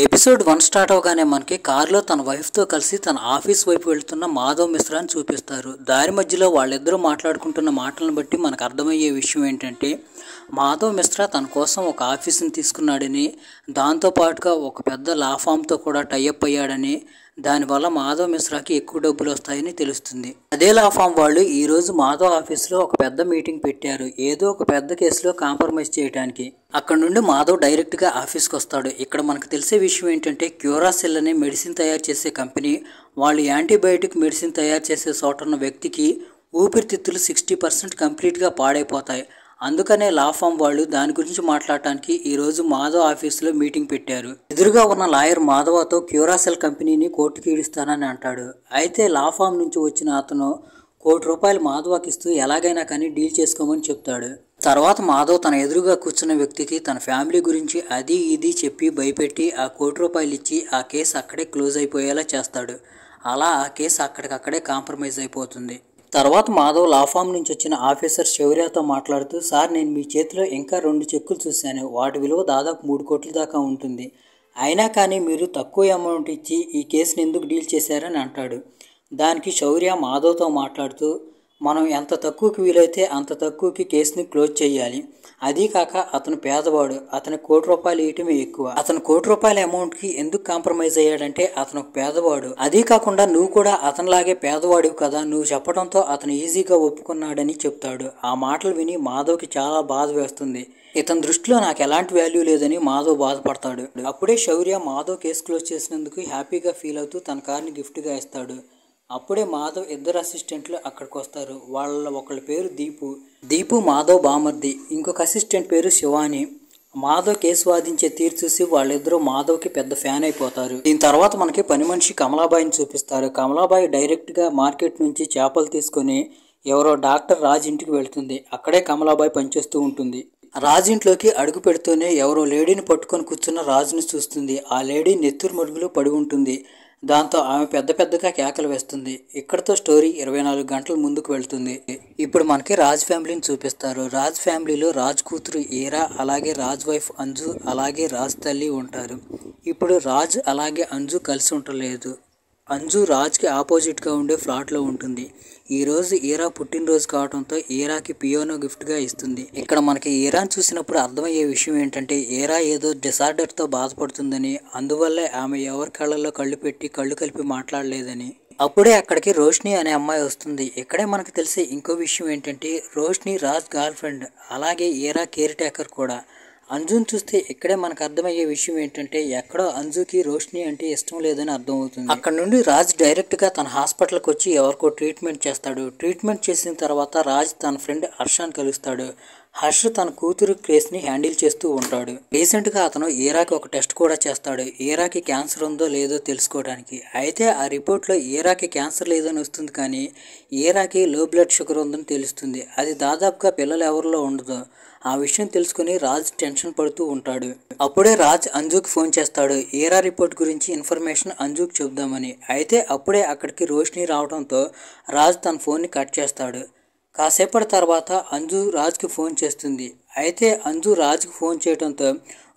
Episode 1 start అవగానే మనకి కారులో తన వైఫ్తో కలిసి తన ఆఫీస్ వైపు వెళ్తున్న మాధవ్ మిశ్రాని చూపిస్తారు. దారి మధ్యలో వాళ్ళిద్దరూ మాట్లాడుకుంటున్న మాటలను బట్టి మనకు అర్థమయ్యే విషయం ఏంటంటే మాధవ్ మిశ్రా తన కోసం ఒక ఆఫీస్ని తీసుకున్నాడని, దాంతోపాటుగా ఒక పెద్ద లా ఫామ్తో కూడా టైఅప్ అయ్యాడని, దానివల్ల మాధవ్ మిశ్రాకి ఎక్కువ డబ్బులు వస్తాయని తెలుస్తుంది. అదే లా ఫామ్ వాళ్ళు ఈరోజు మాధవ్ ఆఫీస్లో ఒక పెద్ద మీటింగ్ పెట్టారు, ఏదో ఒక పెద్ద కేసులో కాంప్రమైజ్ చేయడానికి. అక్కడ నుండి మాధవ్ డైరెక్ట్గా ఆఫీస్కి వస్తాడు. ఇక్కడ మనకు తెలిసే విషయం ఏంటంటే క్యూరాసెల్ అనే మెడిసిన్ తయారు చేసే కంపెనీ వాళ్ళు యాంటీబయాటిక్ మెడిసిన్ తయారు చేసే చోట ఉన్న వ్యక్తికి ఊపిరితిత్తులు 60% కంప్లీట్గా పాడైపోతాయి. అందుకనే లా ఫామ్ వాళ్ళు దాని గురించి మాట్లాడటానికి ఈరోజు మాధవ్ ఆఫీసులో మీటింగ్ పెట్టారు. ఎదురుగా ఉన్న లాయర్ మాధవతో క్యూరాసెల్ కంపెనీని కోర్టుకి ఈడుస్తానని అంటాడు. అయితే లా ఫామ్ నుంచి వచ్చిన అతను ₹1 కోటి మాధవకి ఇస్తూ ఎలాగైనా కానీ డీల్ చేసుకోమని చెప్తాడు. తర్వాత మాధవ్ తన ఎదురుగా కూర్చున్న వ్యక్తికి తన ఫ్యామిలీ గురించి అది ఇది చెప్పి భయపెట్టి ఆ ₹1 కోటి ఇచ్చి ఆ కేసు అక్కడే క్లోజ్ అయిపోయేలా చేస్తాడు. అలా ఆ కేసు అక్కడికక్కడే కాంప్రమైజ్ అయిపోతుంది. తర్వాత మాధవ్ లా ఫామ్ నుంచి వచ్చిన ఆఫీసర్ శౌర్యతో మాట్లాడుతూ, సార్ నేను మీ చేతిలో ఇంకా 2 చెక్కులు చూశాను, వాటి విలువ దాదాపు 3 కోట్ల దాకా ఉంటుంది. అయినా కానీ మీరు తక్కువ అమౌంట్ ఇచ్చి ఈ కేసుని ఎందుకు డీల్ చేశారని అంటాడు. దానికి శౌర్య మాధవ్తో మాట్లాడుతూ, మనం ఎంత తక్కువకి వీలైతే అంత తక్కువకి కేసుని క్లోజ్ చేయాలి. అదీ కాక అతను పేదవాడు, అతని ₹1 కోటి ఇవ్వటమే ఎక్కువ. అతను ₹1 కోటి అమౌంట్కి ఎందుకు కాంప్రమైజ్ అయ్యాడంటే అతను పేదవాడు. అదీ కాకుండా నువ్వు కూడా అతనిలాగే పేదవాడివి కదా, నువ్వు చెప్పడంతో అతను ఈజీగా ఒప్పుకున్నాడని చెప్తాడు. ఆ మాటలు విని మాధవ్కి చాలా బాధ వేస్తుంది. ఇతని దృష్టిలో నాకు ఎలాంటి వాల్యూ లేదని మాధవ్ బాధపడతాడు. అప్పుడే శౌర్య మాధవ్ కేసు క్లోజ్ చేసినందుకు హ్యాపీగా ఫీల్ అవుతూ తన కార్ని గిఫ్ట్గా ఇస్తాడు. అప్పుడే మాధవ్ ఇద్దరు అసిస్టెంట్లు అక్కడికి వస్తారు. వాళ్ళ ఒకళ్ళ పేరు దీపు మాధవ్ బామర్ది, ఇంకొక అసిస్టెంట్ పేరు శివాని. మాధవ్ కేసు వాదించే తీరు చూసి వాళ్ళిద్దరూ మాధవ్కి పెద్ద ఫ్యాన్ అయిపోతారు. దీని తర్వాత మనకి పని మనిషి కమలాబాయిని చూపిస్తారు. కమలాబాయి డైరెక్ట్గా మార్కెట్ నుంచి చేపలు తీసుకొని ఎవరో డాక్టర్ రాజ్ ఇంటికి వెళ్తుంది. అక్కడే కమలాబాయి పనిచేస్తూ ఉంటుంది. రాజ్ ఇంట్లోకి అడుగు పెడుతూనే ఎవరో లేడీని పట్టుకొని కూర్చున్న రాజుని చూస్తుంది. ఆ లేడీ నెత్తురు మడుగులో పడి ఉంటుంది. దాంతో ఆమె పెద్దగా కేకలు వేస్తుంది. ఇక్కడితో స్టోరీ 24 గంటల ముందుకు వెళ్తుంది. ఇప్పుడు మనకి రాజ్ ఫ్యామిలీని చూపిస్తారు. రాజ్ ఫ్యామిలీలో రాజ్ కూతురు ఈరా, అలాగే రాజ్ వైఫ్ అంజు, అలాగే రాజ్ తల్లి ఉంటారు. ఇప్పుడు రాజ్ అలాగే అంజు కలిసి ఉండలేదు. అంజు రాజ్కి ఆపోజిట్గా ఉండే ఫ్లాట్లో ఉంటుంది. ఈరోజు ఈరా పుట్టినరోజు కావడంతో ఈరాకి పియానో గిఫ్ట్గా ఇస్తుంది. ఇక్కడ మనకి ఈరాని చూసినప్పుడు అర్థమయ్యే విషయం ఏంటంటే ఈరా ఏదో డిసార్డర్తో బాధపడుతుందని, అందువల్లే ఆమె ఎవరి కళ్ళల్లో కళ్ళు పెట్టి కళ్ళు కలిపి మాట్లాడలేదని. అప్పుడే అక్కడికి రోష్ని అనే అమ్మాయి వస్తుంది. ఇక్కడే మనకు తెలిసే ఇంకో విషయం ఏంటంటే రోష్ని రాజ్ గర్ల్ ఫ్రెండ్, అలాగే ఈరా కేర్ టేకర్ కూడా. అంజుని చూస్తే ఇక్కడే మనకు అర్థమయ్యే విషయం ఏంటంటే ఎక్కడో అంజుకి రోష్ని అంటే ఇష్టం లేదని అర్థమవుతుంది. అక్కడ నుండి రాజ్ డైరెక్ట్గా తన హాస్పిటల్కి వచ్చి ఎవరికో ట్రీట్మెంట్ చేస్తాడు. ట్రీట్మెంట్ చేసిన తర్వాత రాజ్ తన ఫ్రెండ్ హర్షాన్ని కలుస్తాడు. హర్ష్ తన కూతురు కేసుని హ్యాండిల్ చేస్తూ ఉంటాడు. రీసెంట్గా అతను ఈరాకి ఒక టెస్ట్ కూడా చేస్తాడు, ఈరాకి క్యాన్సర్ ఉందో లేదో తెలుసుకోవడానికి. అయితే ఆ రిపోర్ట్లో ఈరాకి క్యాన్సర్ లేదని వస్తుంది, కానీ ఈరాకి లో బ్లడ్ షుగర్ ఉందని తెలుస్తుంది. అది దాదాపుగా పిల్లలు ఎవరిలో ఉండదు. ఆ విషయం తెలుసుకుని రాజ్ టెన్షన్ పడుతూ ఉంటాడు. అప్పుడే రాజ్ అంజుకి ఫోన్ చేస్తాడు, ఈరా రిపోర్ట్ గురించి ఇన్ఫర్మేషన్ అంజుకి చెబుదామని. అయితే అప్పుడే అక్కడికి రోష్ని రావడంతో రాజ్ తన ఫోన్ని కట్ చేస్తాడు. కాసేపటి తర్వాత అంజు రాజ్కి ఫోన్ చేస్తుంది. అయితే అంజు రాజ్కి ఫోన్ చేయడంతో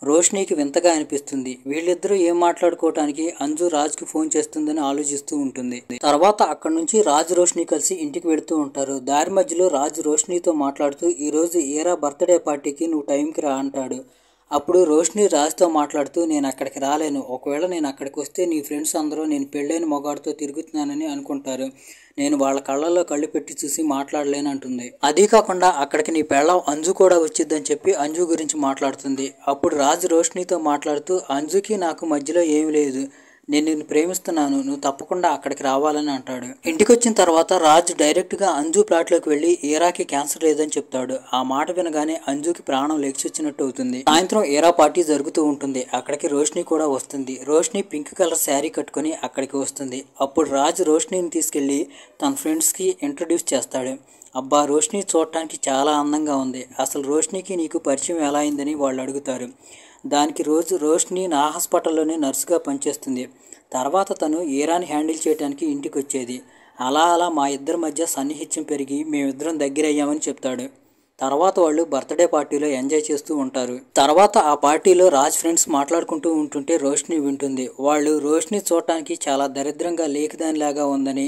రోష్నికి వింతగా అనిపిస్తుంది. వీళ్ళిద్దరూ ఏం మాట్లాడుకోవటానికి అంజు రాజ్కి ఫోన్ చేస్తుందని ఆలోచిస్తూ ఉంటుంది. తర్వాత అక్కడి నుంచి రాజ్ రోష్ని కలిసి ఇంటికి వెళుతూ ఉంటారు. దారి మధ్యలో రాజ్ రోష్నితో మాట్లాడుతూ ఈరోజు ఈరా బర్త్డే పార్టీకి నువ్వు టైంకి రా అంటాడు. అప్పుడు రోష్ని రాజ్తో మాట్లాడుతూ నేను అక్కడికి రాలేను, ఒకవేళ నేను అక్కడికి వస్తే నీ ఫ్రెండ్స్ అందరూ నేను పెళ్ళైన మొగాడితో తిరుగుతున్నానని అనుకుంటారు, నేను వాళ్ళ కళ్ళల్లో కళ్ళు పెట్టి చూసి మాట్లాడలేను అంటుంది. అదీ కాకుండా అక్కడికి నీ పెళ్ళం అంజు కూడా వచ్చిద్దని చెప్పి అంజు గురించి మాట్లాడుతుంది. అప్పుడు రాజ్ రోష్నితో మాట్లాడుతూ అంజుకి నాకు మధ్యలో ఏమీ లేదు, నేను నిన్ను ప్రేమిస్తున్నాను, నువ్వు తప్పకుండా అక్కడికి రావాలని అంటాడు. ఇంటికి వచ్చిన తర్వాత రాజ్ డైరెక్ట్గా అంజు ప్లాట్లోకి వెళ్ళి ఈరాకి క్యాన్సర్ లేదని చెప్తాడు. ఆ మాట వినగానే అంజుకి ప్రాణం లెగిసొచ్చినట్టు అవుతుంది. సాయంత్రం ఈరా పార్టీ జరుగుతూ ఉంటుంది. అక్కడికి రోష్ని కూడా వస్తుంది. రోష్ని పింక్ కలర్ శారీ కట్టుకొని అక్కడికి వస్తుంది. అప్పుడు రాజ్ రోష్నిని తీసుకెళ్లి తన ఫ్రెండ్స్కి ఇంట్రడ్యూస్ చేస్తాడు. అబ్బా, రోష్ని చూడటానికి చాలా అందంగా ఉంది, అసలు రోష్నికి నీకు పరిచయం ఎలా అయిందని వాళ్ళు అడుగుతారు. దానికి రోష్ని నా హాస్పిటల్లోనే నర్సుగా పనిచేస్తుంది. తర్వాత తను ఈరాని హ్యాండిల్ చేయడానికి ఇంటికి వచ్చేది. అలా మా ఇద్దరి మధ్య సన్నిహిత్యం పెరిగి మేమిద్దరం దగ్గర అయ్యామని చెప్తాడు. తర్వాత వాళ్ళు బర్త్డే పార్టీలో ఎంజాయ్ చేస్తూ ఉంటారు. తర్వాత ఆ పార్టీలో రాజ్ ఫ్రెండ్స్ మాట్లాడుకుంటూ ఉంటుంటే రోష్ని వింటుంది. వాళ్ళు రోష్ని చూడటానికి చాలా దరిద్రంగా లేఖిదానిలాగా ఉందని,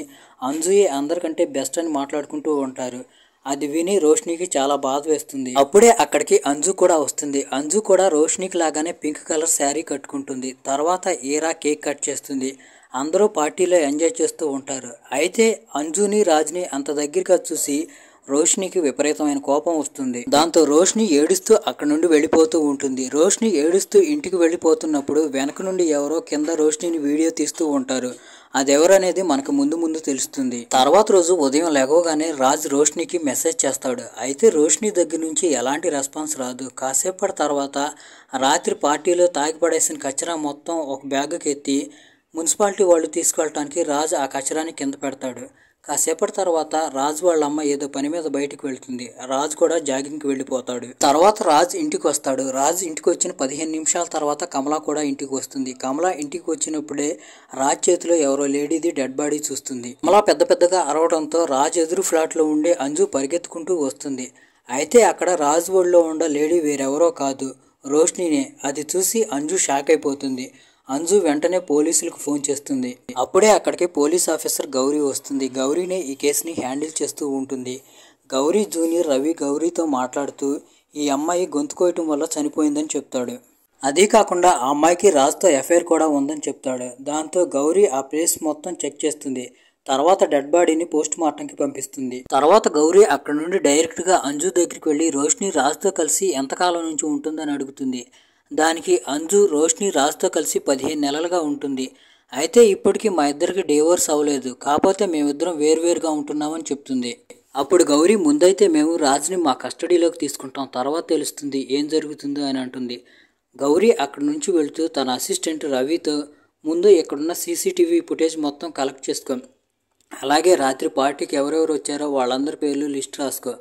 అంజుయే అందరికంటే బెస్ట్ అని మాట్లాడుకుంటూ ఉంటారు. అది విని రోష్నికి చాలా బాధ వేస్తుంది. అప్పుడే అక్కడికి అంజు కూడా వస్తుంది. అంజు కూడా రోష్నికి లాగానే పింక్ కలర్ శారీ కట్టుకుంటుంది. తర్వాత ఈరా కేక్ కట్ చేస్తుంది. అందరూ పార్టీలో ఎంజాయ్ చేస్తూ ఉంటారు. అయితే అంజుని రాజ్ని అంత దగ్గరగా చూసి రోష్నికి విపరీతమైన కోపం వస్తుంది. దాంతో రోష్ని ఏడుస్తూ అక్కడ నుండి వెళ్ళిపోతూ ఉంటుంది. రోష్ని ఏడుస్తూ ఇంటికి వెళ్ళిపోతున్నప్పుడు వెనక నుండి ఎవరో కింద రోష్నిని వీడియో తీస్తూ ఉంటారు. అదెవరనేది మనకు ముందు ముందు తెలుస్తుంది. తర్వాత రోజు ఉదయం లేవగానే రాజ్ రోష్నికి మెసేజ్ చేస్తాడు. అయితే రోష్ని దగ్గర నుంచి ఎలాంటి రెస్పాన్స్ రాదు. కాసేపటి తర్వాత రాత్రి పార్టీలో తాగిపడేసిన కచరా మొత్తం ఒక బ్యాగుకి ఎత్తి మున్సిపాలిటీ వాళ్ళు తీసుకెళ్ళటానికి రాజ్ ఆ కచరాన్ని కింద పెడతాడు. కాసేపటి తర్వాత రాజ్ వాళ్ళ అమ్మ ఏదో పని మీద బయటికి వెళ్తుంది. రాజ్ కూడా జాగింగ్కి వెళ్ళిపోతాడు. తర్వాత రాజ్ ఇంటికి వస్తాడు. రాజ్ ఇంటికి వచ్చిన 15 నిమిషాల తర్వాత కమలా కూడా ఇంటికి వస్తుంది. కమలా ఇంటికి వచ్చినప్పుడే రాజ్ చేతిలో ఎవరో లేడీది డెడ్ బాడీ చూస్తుంది. కమలా పెద్ద పెద్దగా అరవడంతో రాజ్ ఎదురు ఫ్లాట్లో ఉండే అంజు పరిగెత్తుకుంటూ వస్తుంది. అయితే అక్కడ రాజ్ ఒళ్ళో ఉండే లేడీ వేరెవరో కాదు, రోష్నినే. అది చూసి అంజు షాక్ అయిపోతుంది. అంజు వెంటనే పోలీసులకు ఫోన్ చేస్తుంది. అప్పుడే అక్కడికి పోలీస్ ఆఫీసర్ గౌరీ వస్తుంది. గౌరీనే ఈ కేసుని హ్యాండిల్ చేస్తూ ఉంటుంది. గౌరీ జూనియర్ రవి గౌరీతో మాట్లాడుతూ ఈ అమ్మాయి గొంతు కోయటం వల్ల చనిపోయిందని చెప్తాడు. అదే కాకుండా ఆ అమ్మాయికి రాజ్తో ఎఫ్ఐఆర్ కూడా ఉందని చెప్తాడు. దాంతో గౌరీ ఆ ప్లేస్ మొత్తం చెక్ చేస్తుంది. తర్వాత డెడ్ బాడీని పోస్ట్ మార్టంకి పంపిస్తుంది. తర్వాత గౌరీ అక్కడ నుండి డైరెక్ట్గా అంజు దగ్గరికి వెళ్ళి రోష్ని రాజ్తో కలిసి ఎంతకాలం నుంచి ఉంటుందని అడుగుతుంది. దానికి అంజు రోష్ని రాజ్తో కలిసి 15 నెలలుగా ఉంటుంది. అయితే ఇప్పటికీ మా ఇద్దరికి డివోర్స్ అవ్వలేదు, కాకపోతే మేమిద్దరం వేరువేరుగా ఉంటున్నామని చెప్తుంది. అప్పుడు గౌరీ ముందైతే మేము రాజ్ని మా కస్టడీలోకి తీసుకుంటాం, తర్వాత తెలుస్తుంది ఏం జరుగుతుందో అని అంటుంది. గౌరీ అక్కడి నుంచి వెళుతూ తన అసిస్టెంట్ రవితో ముందు ఇక్కడున్న సీసీటీవీ ఫుటేజ్ మొత్తం కలెక్ట్ చేసుకో, అలాగే రాత్రి పార్టీకి ఎవరెవరు వచ్చారో వాళ్ళందరి పేర్లు లిస్ట్ రాసుకో,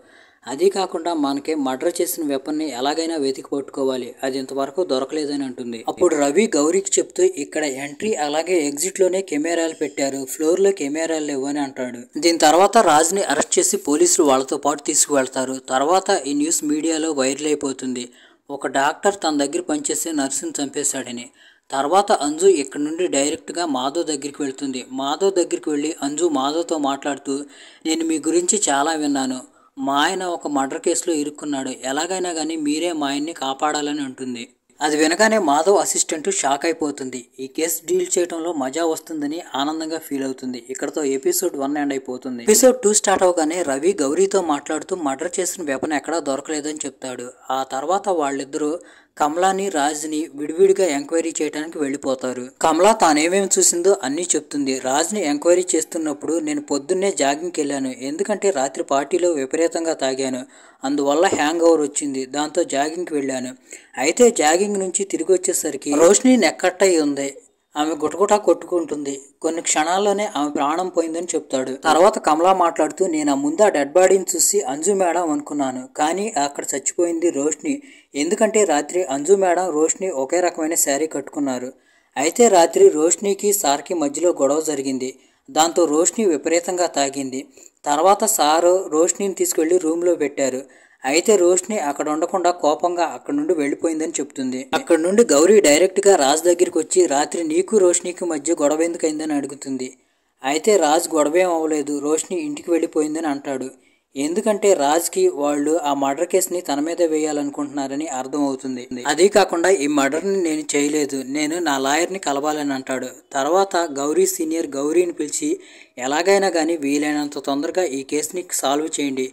అదీ కాకుండా మనకి మర్డర్ చేసిన వెపన్ని ఎలాగైనా వెతికి పట్టుకోవాలి, అది ఇంతవరకు దొరకలేదని అంటుంది. అప్పుడు రవి గౌరీకి చెప్తూ ఇక్కడ ఎంట్రీ అలాగే ఎగ్జిట్ లోనే కెమెరాలు పెట్టారు, ఫ్లోర్ లో కెమెరాలు లేవు అని అంటాడు. దీని తర్వాత రాజ్ని అరెస్ట్ చేసి పోలీసులు వాళ్ళతో పాటు తీసుకువెళ్తారు. తర్వాత ఈ న్యూస్ మీడియాలో వైరల్ అయిపోతుంది. ఒక డాక్టర్ తన దగ్గర పనిచేసే నర్సుని చంపేశాడని. తర్వాత అంజు ఇక్కడ నుండి డైరెక్ట్గా మాధవ్ దగ్గరికి వెళ్తుంది. మాధవ్ దగ్గరికి వెళ్ళి అంజు మాధవ్తో మాట్లాడుతూ నేను మీ గురించి చాలా విన్నాను, మా ఆయన ఒక మర్డర్ కేసులో ఇరుక్కున్నాడు, ఎలాగైనా కానీ మీరే మా ఆయన్ని కాపాడాలని అంటుంది. అది వినగానే మాధవ్ అసిస్టెంట్ షాక్ అయిపోతుంది. ఈ కేసు డీల్ చేయడంలో మజా వస్తుందని ఆనందంగా ఫీల్ అవుతుంది. ఇక్కడతో ఎపిసోడ్ 1 ఎండ్ అయిపోతుంది. ఎపిసోడ్ 2 స్టార్ట్ అవగానే రవి గౌరీతో మాట్లాడుతూ మర్డర్ చేసిన వెపన్ ఎక్కడా దొరకలేదని చెప్తాడు. ఆ తర్వాత వాళ్ళిద్దరూ కమలాని రాజ్ని విడివిడిగా ఎంక్వైరీ చేయడానికి వెళ్ళిపోతారు. కమలా తానేమేమి చూసిందో అన్నీ చెప్తుంది. రాజ్ని ఎంక్వైరీ చేస్తున్నప్పుడు నేను పొద్దున్నే జాగింగ్కి వెళ్ళాను, ఎందుకంటే రాత్రి పార్టీలో విపరీతంగా తాగాను, అందువల్ల హ్యాంగ్ ఓవర్ వచ్చింది, దాంతో జాగింగ్కి వెళ్ళాను. అయితే జాగింగ్ నుంచి తిరిగి వచ్చేసరికి రోష్ని నెక్కట్టై ఉంది, ఆమె గుటగుటా కొట్టుకుంటుంది, కొన్ని క్షణాల్లోనే ఆమె ప్రాణం పోయిందని చెప్తాడు. తర్వాత కమలా మాట్లాడుతూ నేను ఆ ముందు ఆ డెడ్ బాడీని చూసి అంజు మేడం అనుకున్నాను, కానీ అక్కడ చచ్చిపోయింది రోష్ని, ఎందుకంటే రాత్రి అంజు మేడం రోష్ని ఒకే రకమైన శారీ కట్టుకున్నారు. అయితే రాత్రి రోష్నికి సార్కి మధ్యలో గొడవ జరిగింది, దాంతో రోష్ని విపరీతంగా తాగింది. తర్వాత సారు రోష్నిని తీసుకెళ్లి రూమ్లో పెట్టారు. అయితే రోష్ని అక్కడ ఉండకుండా కోపంగా అక్కడ నుండి వెళ్ళిపోయిందని చెప్తుంది. అక్కడ నుండి గౌరీ డైరెక్ట్గా రాజ్ దగ్గరికి వచ్చి రాత్రి నీకు రోష్నికి మధ్య గొడవ ఎందుకైందని అడుగుతుంది. అయితే రాజ్ గొడవేం అవ్వలేదు, రోష్ని ఇంటికి వెళ్ళిపోయిందని అంటాడు. ఎందుకంటే రాజ్కి వాళ్ళు ఆ మర్డర్ కేసుని తన మీద వేయాలనుకుంటున్నారని అర్థం అవుతుంది. అదే కాకుండా ఈ మర్డర్ని నేను చేయలేదు, నేను నా లాయర్ని కలవాలని అంటాడు. తర్వాత గౌరీ సీనియర్ గౌరీని పిలిచి ఎలాగైనా కానీ వీలైనంత తొందరగా ఈ కేసుని సాల్వ్ చేయండి,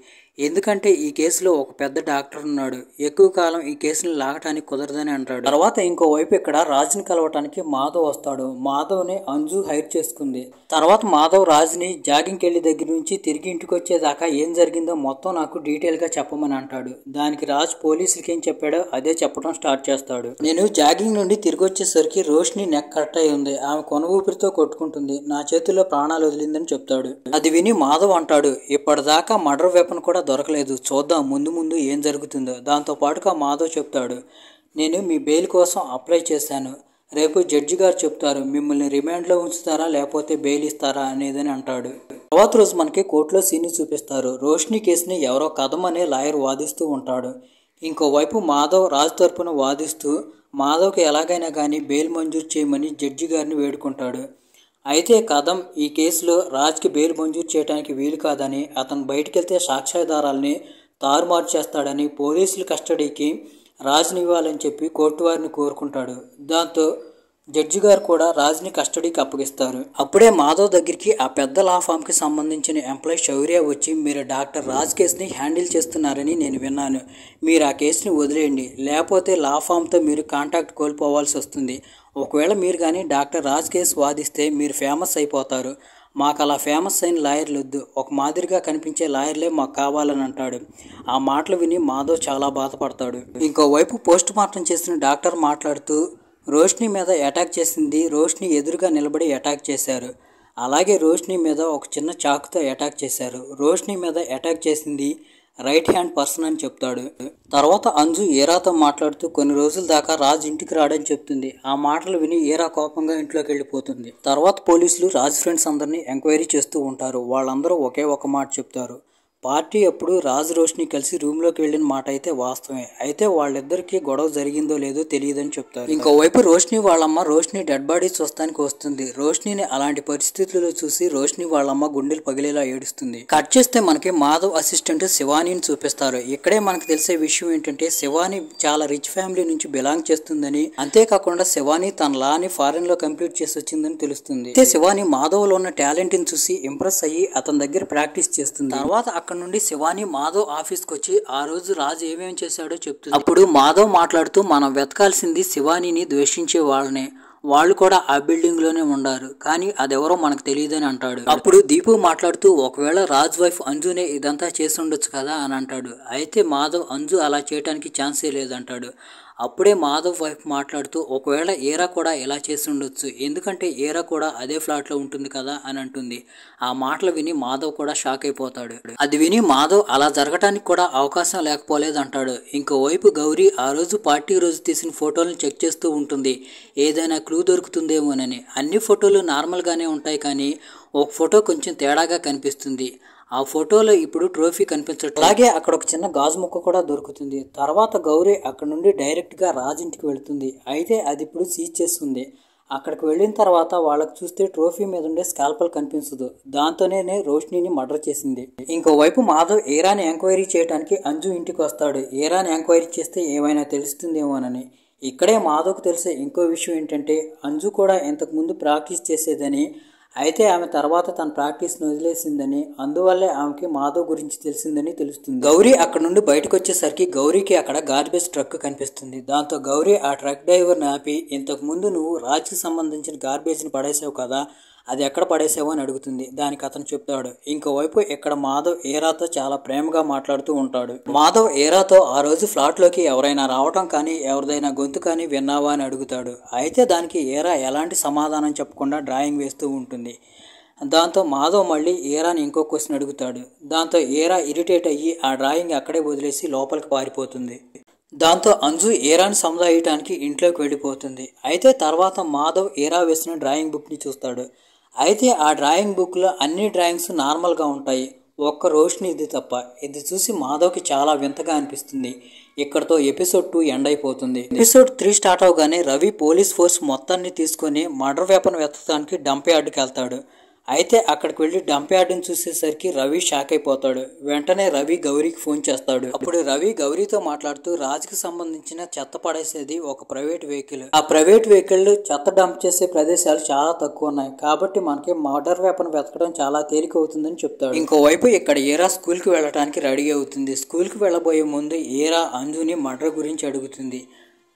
ఎందుకంటే ఈ కేసులో ఒక పెద్ద డాక్టర్ ఉన్నాడు, ఎక్కువ కాలం ఈ కేసుని లాగటానికి కుదరదని అంటాడు. తర్వాత ఇంకోవైపు ఇక్కడ రాజ్ని కలవటానికి మాధవ్ వస్తాడు. మాధవ్ని అంజు హైర్ చేసుకుంది. తర్వాత మాధవ్ రాజ్ని జాగింగ్కి వెళ్ళి దగ్గర నుంచి తిరిగి ఇంటికి వచ్చేదాకా ఏం జరిగిందో మొత్తం నాకు డీటెయిల్గా చెప్పమని అంటాడు. దానికి రాజ్ పోలీసులకి ఏం చెప్పాడో అదే చెప్పడం స్టార్ట్ చేస్తాడు. నేను జాగింగ్ నుండి తిరిగి వచ్చేసరికి రోష్ని నెక్ కట్ అయి ఉంది, ఆమె కొన ఊపిరితో కొట్టుకుంటుంది, నా చేతుల్లో ప్రాణాలు వదిలిందని చెప్తాడు. అది విని మాధవ్ అంటాడు ఇప్పటిదాకా మర్డర్ వెపన్ కూడా దొరకలేదు, చూద్దాం ముందు ముందు ఏం జరుగుతుందో. దాంతో పాటుగా మాధవ్ చెప్తాడు నేను మీ బెయిల్ కోసం అప్లై చేశాను, రేపు జడ్జి గారు చెప్తారు మిమ్మల్ని రిమాండ్లో ఉంచుతారా లేకపోతే బెయిల్ ఇస్తారా అనేదని అంటాడు. తర్వాత రోజు మనకి కోర్టులో సీన్ని చూపిస్తారు. రోషిని కేసుని ఎవరో కదమ్ అనే లాయర్ వాదిస్తూ ఉంటాడు. ఇంకోవైపు మాధవ్ రాజ్ తరపున వాదిస్తూ మాధవ్కి ఎలాగైనా కానీ బెయిల్ మంజూరు చేయమని జడ్జి గారిని వేడుకుంటాడు. అయితే కదమ్ ఈ కేసులో రాజ్కి బెయిల్ మంజూరు చేయడానికి వీలు కాదని, అతను బయటికెళ్తే సాక్ష్యాధారాలని తారుమారు చేస్తాడని పోలీసుల కస్టడీకి రాజ్ని ఇవ్వాలని చెప్పి కోర్టు వారిని కోరుకుంటాడు. దాంతో జడ్జి గారు కూడా రాజ్ని కస్టడీకి అప్పగిస్తారు. అప్పుడే మాధవ్ దగ్గరికి ఆ పెద్ద లా ఫామ్కి సంబంధించిన ఎంప్లాయీ శౌర్య వచ్చి, మీరు డాక్టర్ రాజ్ కేసుని హ్యాండిల్ చేస్తున్నారని నేను విన్నాను, మీరు ఆ కేసుని వదిలేయండి, లేకపోతే లా ఫామ్తో మీరు కాంటాక్ట్ కోల్పోవాల్సి వస్తుంది. ఒకవేళ మీరు కానీ డాక్టర్ రాజ్ కేసు వాదిస్తే మీరు ఫేమస్ అయిపోతారు. మాకు అలా ఫేమస్ అయిన లాయర్లు వద్దు, ఒక మాదిరిగా కనిపించే లాయర్లే మాకు కావాలని అంటాడు. ఆ మాటలు విని మాధవ్ చాలా బాధపడతాడు. ఇంకోవైపు పోస్ట్ మార్టం చేసిన డాక్టర్ మాట్లాడుతూ, రోషిని మీద అటాక్ చేసింది రోషిని ఎదురుగా నిలబడి అటాక్ చేశారు, అలాగే రోషిని మీద ఒక చిన్న చాకుతో అటాక్ చేశారు, రోషిని మీద అటాక్ చేసింది రైట్ హ్యాండ్ పర్సన్ అని చెప్తాడు. తర్వాత అంజు ఈరాతో మాట్లాడుతూ కొన్ని రోజుల దాకా రాజ్ ఇంటికి రాడని చెప్తుంది. ఆ మాటలు విని ఈరా కోపంగా ఇంట్లోకి వెళ్ళిపోతుంది. తర్వాత పోలీసులు రాజ్ ఫ్రెండ్స్ అందరినీ ఎంక్వైరీ చేస్తూ ఉంటారు. వాళ్ళందరూ ఒకే ఒక మాట చెప్తారు, పార్టీ అప్పుడు రాజ్ రోషిని కలిసి రూమ్లోకి వెళ్ళిన మాట అయితే వాస్తవమే, అయితే వాళ్ళిద్దరికీ గొడవ జరిగిందో లేదో తెలియదని చెప్తారు. ఇంకోవైపు రోషిని వాళ్ళమ్మ రోషిని డెడ్ బాడీ చూస్తానికి వస్తుంది. రోషిని అలాంటి పరిస్థితుల్లో చూసి రోషిని వాళ్ళమ్మ గుండెలు పగిలేలా ఏడుస్తుంది. కట్ చేస్తే మనకి మాధవ్ అసిస్టెంట్ శివానీని చూపిస్తారు. ఇక్కడే మనకు తెలిసే విషయం ఏంటంటే శివాని చాలా రిచ్ ఫ్యామిలీ నుంచి బిలాంగ్ చేస్తుందని, అంతేకాకుండా శివాని తన లాని ఫారెన్ లో కంప్లీట్ చేసి వచ్చిందని తెలుస్తుంది. అయితే శివాని మాధవ్ లో ఉన్న టాలెంట్ ని చూసి ఇంప్రెస్ అయ్యి అతని దగ్గర ప్రాక్టీస్ చేస్తుంది. తర్వాత అక్కడ నుండి శివాని మాధవ్ ఆఫీస్కి వచ్చి ఆ రోజు రాజు ఏమేమి చేశాడో చెప్తుంది. అప్పుడు మాధవ్ మాట్లాడుతూ, మనం వెతకాల్సింది శివానీని ద్వేషించే వాళ్ళనే, వాళ్ళు కూడా ఆ బిల్డింగ్ లోనే ఉండారు, కానీ అదెవరో మనకు తెలియదని అంటాడు. అప్పుడు దీపు మాట్లాడుతూ, ఒకవేళ రాజ్ వైఫ్ అంజునే ఇదంతా చేసి ఉండొచ్చు కదా అని అంటాడు. అయితే మాధవ్ అంజు అలా చేయడానికి ఛాన్సే లేదంటాడు. అప్పుడే మాధవ్ వైఫ్ మాట్లాడుతూ, ఒకవేళ ఏరా కూడా ఇలా చేసి ఉండొచ్చు, ఎందుకంటే ఏరా కూడా అదే ఫ్లాట్లో ఉంటుంది కదా అని అంటుంది. ఆ మాటలు విని మాధవ్ కూడా షాక్ అయిపోతాడు. అది విని మాధవ్ అలా జరగటానికి కూడా అవకాశం లేకపోలేదంటాడు. ఇంకోవైపు గౌరీ ఆ రోజు పార్టీ రోజు తీసిన ఫోటోలను చెక్ చేస్తూ ఉంటుంది, ఏదైనా క్లూ దొరుకుతుందేమోనని. అన్ని ఫోటోలు నార్మల్గానే ఉంటాయి, కానీ ఒక ఫోటో కొంచెం తేడాగా కనిపిస్తుంది. ఆ ఫోటోలో ఇప్పుడు ట్రోఫీ కనిపించట్లేదు. అలాగే అక్కడ ఒక చిన్న గాజు ముక్క కూడా దొరుకుతుంది. తర్వాత గౌరీ అక్కడ నుండి డైరెక్ట్గా రాజ్ ఇంటికి వెళుతుంది. అయితే అది ఇప్పుడు సీజ్ చేస్తుంది. అక్కడికి వెళ్ళిన తర్వాత వాళ్ళకి చూస్తే ట్రోఫీ మీద ఉండే స్కాల్పల్ కనిపించదు. దాంతోనే రోషినిని మర్డర్ చేసింది. ఇంకోవైపు మాధవ్ ఏరాని ఎంక్వైరీ చేయడానికి అంజు ఇంటికి వస్తాడు. ఏరాని ఎంక్వైరీ చేస్తే ఏమైనా తెలుస్తుందేమోనని. ఇక్కడే మాధవ్కు తెలిసే ఇంకో విషయం ఏంటంటే అంజు కూడా ఇంతకు ముందు ప్రాక్టీస్ చేసేదని, అయితే ఆమె తర్వాత తన ప్రాక్టీస్ని వదిలేసిందని, అందువల్లే ఆమెకి మాధవ్ గురించి తెలిసిందని తెలుస్తుంది. గౌరీ అక్కడ నుండి బయటకు వచ్చేసరికి గౌరీకి అక్కడ గార్బేజ్ ట్రక్ కనిపిస్తుంది. దాంతో గౌరీ ఆ ట్రక్ డ్రైవర్ని ఆపి, ఇంతకు ముందు నువ్వు రాజ్కి సంబంధించిన గార్బేజ్ని పడేసావు కదా, అది ఎక్కడ పడేసావు అని అడుగుతుంది. దానికి అతను చెప్తాడు. ఇంకోవైపు ఇక్కడ మాధవ్ ఏరాతో చాలా ప్రేమగా మాట్లాడుతూ ఉంటాడు. మాధవ్ ఏరాతో ఆ రోజు ఫ్లాట్లోకి ఎవరైనా రావటం కానీ ఎవరిదైనా గొంతు కానీ విన్నావా అని అడుగుతాడు. అయితే దానికి ఏరా ఎలాంటి సమాధానం చెప్పకుండా డ్రాయింగ్ వేస్తూ ఉంటుంది. దాంతో మాధవ్ మళ్ళీ ఏరాని ఇంకో క్వశ్చన్ అడుగుతాడు. దాంతో ఏరా ఇరిటేట్ అయ్యి ఆ డ్రాయింగ్ అక్కడే వదిలేసి లోపలికి పారిపోతుంది. దాంతో అంజు ఏరాని సముదాయించడానికి ఇంట్లోకి వెళ్ళిపోతుంది. అయితే తర్వాత మాధవ్ ఏరా వేసిన డ్రాయింగ్ బుక్ని చూస్తాడు. అయితే ఆ డ్రాయింగ్ బుక్లో అన్ని డ్రాయింగ్స్ నార్మల్గా ఉంటాయి, ఒక్క రోషిని ఇది తప్ప. ఇది చూసి మాధవ్కి చాలా వింతగా అనిపిస్తుంది. ఇక్కడతో ఎపిసోడ్ 2 ఎండ్ అయిపోతుంది. ఎపిసోడ్ 3 స్టార్ట్ అవగానే రవి పోలీస్ ఫోర్స్ మొత్తాన్ని తీసుకొని మర్డర్ వెపన్ వెతకడానికి డంప్ యార్డ్కి వెళ్తాడు. అయితే అక్కడికి వెళ్ళి డంప్ యార్డ్ని చూసేసరికి రవి షాక్ అయిపోతాడు. వెంటనే రవి గౌరీకి ఫోన్ చేస్తాడు. అప్పుడు రవి గౌరీతో మాట్లాడుతూ, రాజ్కి సంబంధించిన చెత్త పడేసేది ఒక ప్రైవేట్ వెహికల్, ఆ ప్రైవేట్ వెహికల్ చెత్త డంప్ చేసే ప్రదేశాలు చాలా తక్కువ ఉన్నాయి, కాబట్టి మనకి మర్డర్ వెపన్ వెతకడం చాలా తేలిక అవుతుందని చెప్తాడు. ఇంకోవైపు ఇక్కడ ఏరా స్కూల్కి వెళ్ళడానికి రెడీ అవుతుంది. స్కూల్కి వెళ్ళబోయే ముందు ఏరా అంజుని మర్డర్ గురించి అడుగుతుంది.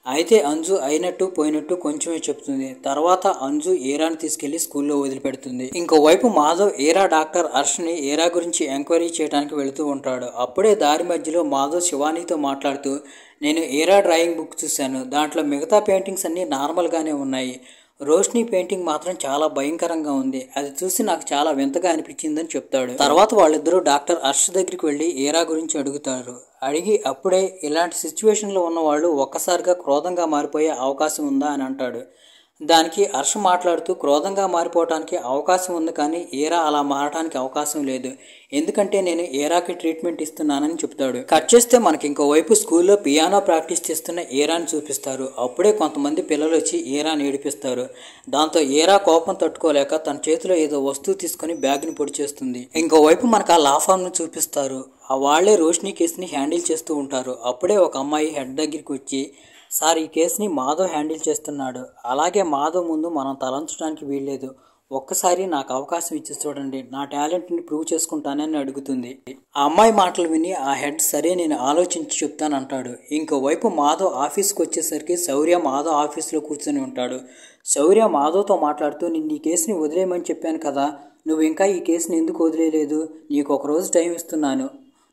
అయితే అంజు అయినట్టు పోయినట్టు కొంచెమే చెప్తుంది. తర్వాత అంజు ఏరాని తీసుకెళ్లి స్కూల్లో వదిలిపెడుతుంది. ఇంకోవైపు మాధవ్ ఏరా డాక్టర్ హర్ష్ని ఏరా గురించి ఎంక్వైరీ చేయడానికి వెళుతూ ఉంటాడు. అప్పుడే దారి మధ్యలో మాధవ్ శివానీతో మాట్లాడుతూ, నేను ఏరా డ్రాయింగ్ బుక్ చూశాను, దాంట్లో మిగతా పెయింటింగ్స్ అన్నీ నార్మల్గానే ఉన్నాయి, రోషిని పెయింటింగ్ మాత్రం చాలా భయంకరంగా ఉంది, అది చూసి నాకు చాలా వింతగా అనిపించిందని చెప్తాడు. తర్వాత వాళ్ళిద్దరూ డాక్టర్ హర్ష్ దగ్గరికి వెళ్ళి ఏరా గురించి అడుగుతారు. అడిగి అప్పుడే ఇలాంటి సిచ్యువేషన్లో ఉన్న వాళ్ళు ఒక్కసారిగా క్రోధంగా మారిపోయే అవకాశం ఉందా అని అంటాడు. దానికి హర్ష మాట్లాడుతూ క్రోధంగా మారిపోవడానికి అవకాశం ఉంది, కానీ ఏరా అలా మారడానికి అవకాశం లేదు, ఎందుకంటే నేను ఏరాకి ట్రీట్మెంట్ ఇస్తున్నానని చెప్తాడు. కట్ చేస్తే మనకి ఇంకోవైపు స్కూల్లో పియానో ప్రాక్టీస్ చేస్తున్న ఏరాని చూపిస్తారు. అప్పుడే కొంతమంది పిల్లలు వచ్చి ఏరాని ఏడిపిస్తారు. దాంతో ఏరా కోపం తట్టుకోలేక తన చేతిలో ఏదో వస్తువు తీసుకొని బ్యాగ్ని పొడి చేస్తుంది. ఇంకోవైపు మనకు ఆ లా ఫామ్ను చూపిస్తారు. వాళ్లే రోషిని కేసుని హ్యాండిల్ చేస్తూ ఉంటారు. అప్పుడే ఒక అమ్మాయి హెడ్ దగ్గరికి వచ్చి, సార్, ఈ కేసుని మాధవ్ హ్యాండిల్ చేస్తున్నాడు, అలాగే మాధవ్ ముందు మనం తలంచడానికి వీల్లేదు, ఒక్కసారి నాకు అవకాశం ఇచ్చి చూడండి, నా టాలెంట్ని ప్రూవ్ చేసుకుంటానని అడుగుతుంది. ఆ అమ్మాయి మాటలు విని ఆ హెడ్ సరే నేను ఆలోచించి చెప్తానంటాడు. ఇంకోవైపు మాధవ్ ఆఫీస్కి వచ్చేసరికి శౌర్య మాధవ్ ఆఫీస్లో కూర్చొని ఉంటాడు. శౌర్య మాధవ్తో మాట్లాడుతూ, నిన్ను ఈ కేసుని వదిలేయమని చెప్పాను కదా, నువ్వు ఇంకా ఈ కేసుని ఎందుకు వదిలేయలేదు, నీకు ఒక రోజు టైం ఇస్తున్నాను,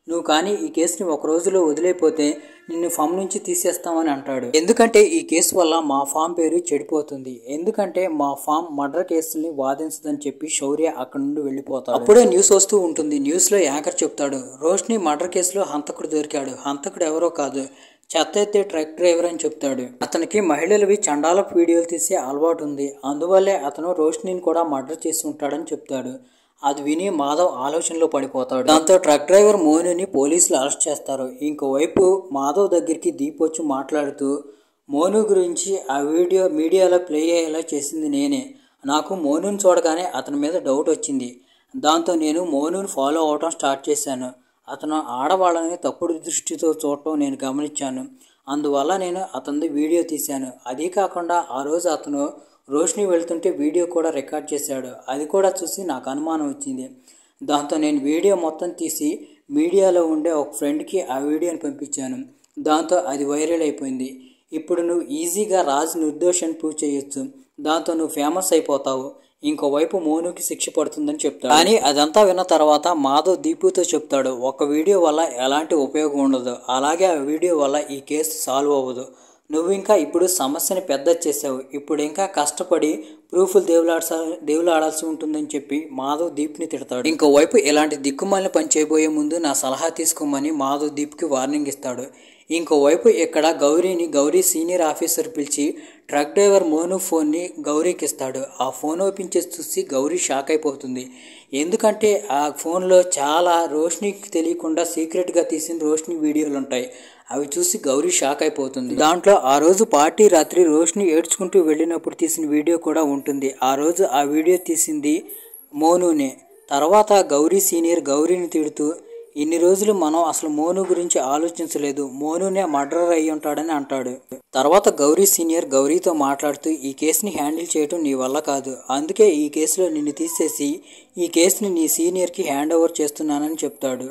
నువ్వు కానీ ఈ కేసుని ఒక రోజులో వదిలేపోతే నిన్ను ఫామ్ నుంచి తీసేస్తామని అంటాడు. ఎందుకంటే ఈ కేసు వల్ల మా ఫామ్ పేరు చెడిపోతుంది, ఎందుకంటే మా ఫామ్ మర్డర్ కేసుల్ని వాదించదని చెప్పి శౌర్య అక్కడి నుండి వెళ్ళిపోతాడు. అప్పుడే న్యూస్ వస్తూ ఉంటుంది. న్యూస్లో యాంకర్ చెప్తాడు, రోషిని మర్డర్ కేసులో హంతకుడు దొరికాడు, హంతకుడు ఎవరో కాదు, చెత్త ఎత్తే ట్రక్ డ్రైవర్ అని చెప్తాడు. అతనికి మహిళలవి చండాలపు వీడియోలు తీసే అలవాటు ఉంది, అందువల్లే అతను రోషినిని కూడా మర్డర్ చేసి ఉంటాడని చెప్తాడు. అది విని మాధవ్ ఆలోచనలో పడిపోతాడు. దాంతో ట్రక్ డ్రైవర్ మోనుని పోలీసులు అరెస్ట్ చేస్తారు. ఇంకోవైపు మాధవ్ దగ్గరికి దీప్ వచ్చి మాట్లాడుతూ, మోను గురించి ఆ వీడియో మీడియాలో ప్లే అయ్యేలా చేసింది నేనే, నాకు మోనుని చూడగానే అతని మీద డౌట్ వచ్చింది, దాంతో నేను మోనుని ఫాలో అవటం స్టార్ట్ చేశాను, అతను ఆడవాళ్ళని తప్పుడు దృష్టితో చూడటం నేను గమనించాను, అందువల్ల నేను అతనిది వీడియో తీశాను, అదీ కాకుండా ఆ రోజు అతను రోషిని వెళ్తుంటే వీడియో కూడా రికార్డ్ చేశాడు, అది కూడా చూసి నాకు అనుమానం వచ్చింది, దాంతో నేను వీడియో మొత్తం తీసి మీడియాలో ఉండే ఒక ఫ్రెండ్కి ఆ వీడియోని పంపించాను, దాంతో అది వైరల్ అయిపోయింది, ఇప్పుడు నువ్వు ఈజీగా రాజు నిర్దోషాన్ని ప్రూవ్ చేయొచ్చు, దాంతో నువ్వు ఫేమస్ అయిపోతావు, ఇంకోవైపు మోనుకి శిక్ష పడుతుందని చెప్తాడు. కానీ అదంతా విన్న తర్వాత మాధవ్ దీపుతో చెప్తాడు, ఒక వీడియో వల్ల ఎలాంటి ఉపయోగం ఉండదు, అలాగే ఆ వీడియో వల్ల ఈ కేసు సాల్వ్ అవ్వదు, నువ్వు ఇంకా ఇప్పుడు సమస్యని పెద్ద చేసావు, ఇప్పుడు ఇంకా కష్టపడి ప్రూఫ్లు దేవులాడాల్సి ఉంటుందని చెప్పి మాధవ్ దీప్ని తిడతాడు. ఇంకోవైపు ఇలాంటి దిక్కుమాలిన పని చేయబోయే ముందు నా సలహా తీసుకోమని మాధవ్ దీప్కి వార్నింగ్ ఇస్తాడు. ఇంకోవైపు ఇక్కడ గౌరీ సీనియర్ ఆఫీసర్ పిలిచి ట్రక్ డ్రైవర్ మోను ఫోన్ని గౌరీకి ఇస్తాడు. ఆ ఫోన్ ఓపెన్ చేసి చూసి గౌరీ షాక్ అయిపోతుంది, ఎందుకంటే ఆ ఫోన్లో చాలా రోషినికి తెలియకుండా సీక్రెట్గా తీసిన రోషిని వీడియోలు ఉంటాయి, అవి చూసి గౌరీ షాక్ అయిపోతుంది. దాంట్లో ఆ రోజు పార్టీ రాత్రి రోషిని ఏడ్చుకుంటూ వెళ్ళినప్పుడు తీసిన వీడియో కూడా ఉంటుంది. ఆ రోజు ఆ వీడియో తీసింది మోనునే. తర్వాత గౌరీ సీనియర్ గౌరీని తిడుతూ, ఇన్ని రోజులు మనం అసలు మోను గురించి ఆలోచించలేదు, మోనునే మర్డరర్ అయ్యి ఉంటాడని అంటాడు. తర్వాత గౌరీ సీనియర్ గౌరీతో మాట్లాడుతూ, ఈ కేసుని హ్యాండిల్ చేయడం నీ వల్ల కాదు, అందుకే ఈ కేసులో నిన్ను తీసేసి ఈ కేసుని నీ సీనియర్కి హ్యాండ్ ఓవర్ చేస్తున్నానని చెప్తాడు.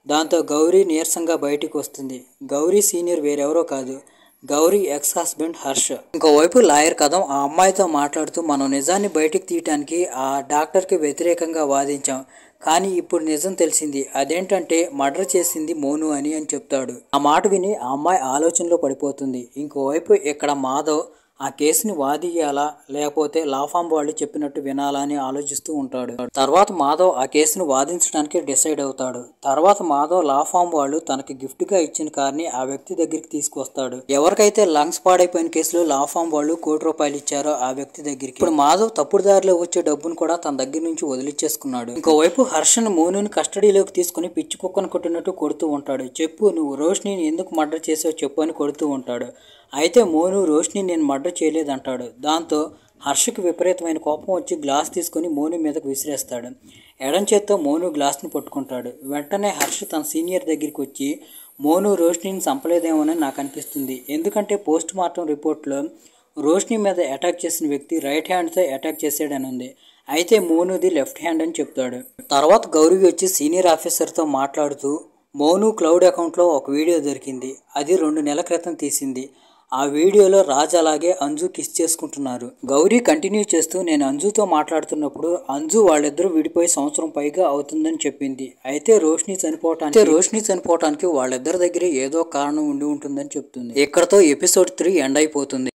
దాంతో గౌరీ నీరసంగా బయటికి వస్తుంది. గౌరీ సీనియర్ వేరెవరో కాదు, గౌరీ ఎక్స్ హస్బెండ్ హర్ష. ఇంకోవైపు లాయర్ కథం ఆ అమ్మాయితో మాట్లాడుతూ, మనం నిజాన్ని బయటికి తీయటానికి ఆ డాక్టర్కి వ్యతిరేకంగా వాదించాం, కానీ ఇప్పుడు నిజం తెలిసింది, అదేంటంటే మర్డర్ చేసింది మోను అని చెప్తాడు. ఆ మాట విని ఆ అమ్మాయి ఆలోచనలో పడిపోతుంది. ఇంకోవైపు ఇక్కడ మాధవ్ ఆ కేసుని వాదియాలా లేకపోతే లా ఫామ్ వాళ్ళు చెప్పినట్టు వినాలా అని ఆలోచిస్తూ ఉంటాడు. తర్వాత మాధవ్ ఆ కేసును వాదించడానికి డిసైడ్ అవుతాడు. తర్వాత మాధవ్ లా ఫామ్ వాళ్ళు తనకి గిఫ్ట్ గా ఇచ్చిన కార్ని ఆ వ్యక్తి దగ్గరికి తీసుకొస్తాడు. ఎవరికైతే లంగ్స్ పాడైపోయిన కేసులో లా ఫామ్ వాళ్ళు ₹1,00,00,000 ఇచ్చారో ఆ వ్యక్తి దగ్గరికి. ఇప్పుడు మాధవ్ తప్పుడు దారిలో వచ్చే డబ్బును కూడా తన దగ్గర నుంచి వదిలిచ్చేసుకున్నాడు. ఇంకోవైపు హర్షను మోనుని కస్టడీలోకి తీసుకుని పిచ్చి కుక్కను కొట్టినట్టు కొడుతూ ఉంటాడు. చెప్పు, నువ్వు రోషిని ఎందుకు మర్డర్ చేసావు చెప్పు అని కొడుతూ ఉంటాడు. అయితే మోను రోషిని నేను మర్డర్ చేయలేదంటాడు. దాంతో హర్షకు విపరీతమైన కోపం వచ్చి గ్లాస్ తీసుకుని మోను మీదకు విసిరేస్తాడు. ఎడం చేత్తో మోను గ్లాస్ని పట్టుకుంటాడు. వెంటనే హర్ష తన సీనియర్ దగ్గరికి వచ్చి, మోను రోషినిని చంపలేదేమోనని నాకు అనిపిస్తుంది, ఎందుకంటే పోస్ట్ మార్టం రిపోర్ట్లో రోషిని మీద అటాక్ చేసిన వ్యక్తి రైట్ హ్యాండ్తో అటాక్ చేశాడని ఉంది, అయితే మోనుది లెఫ్ట్ హ్యాండ్ అని చెప్తాడు. తర్వాత గౌరీ వచ్చి సీనియర్ ఆఫీసర్తో మాట్లాడుతూ, మోను క్లౌడ్ అకౌంట్లో ఒక వీడియో దొరికింది, అది 2 నెలల క్రితం తీసింది, ఆ వీడియోలో రాజ్ అలాగే అంజు కిస్ చేసుకుంటున్నారు. గౌరీ కంటిన్యూ చేస్తూ, నేను అంజుతో మాట్లాడుతున్నప్పుడు అంజు వాళ్ళిద్దరూ విడిపోయి సంవత్సరం పైగా అవుతుందని చెప్పింది, అయితే రోషిని చనిపోవటానికి వాళ్ళిద్దరి దగ్గర ఏదో కారణం ఉండి ఉంటుందని చెప్తుంది. ఇక్కడతో ఎపిసోడ్ 3 ఎండ్ అయిపోతుంది.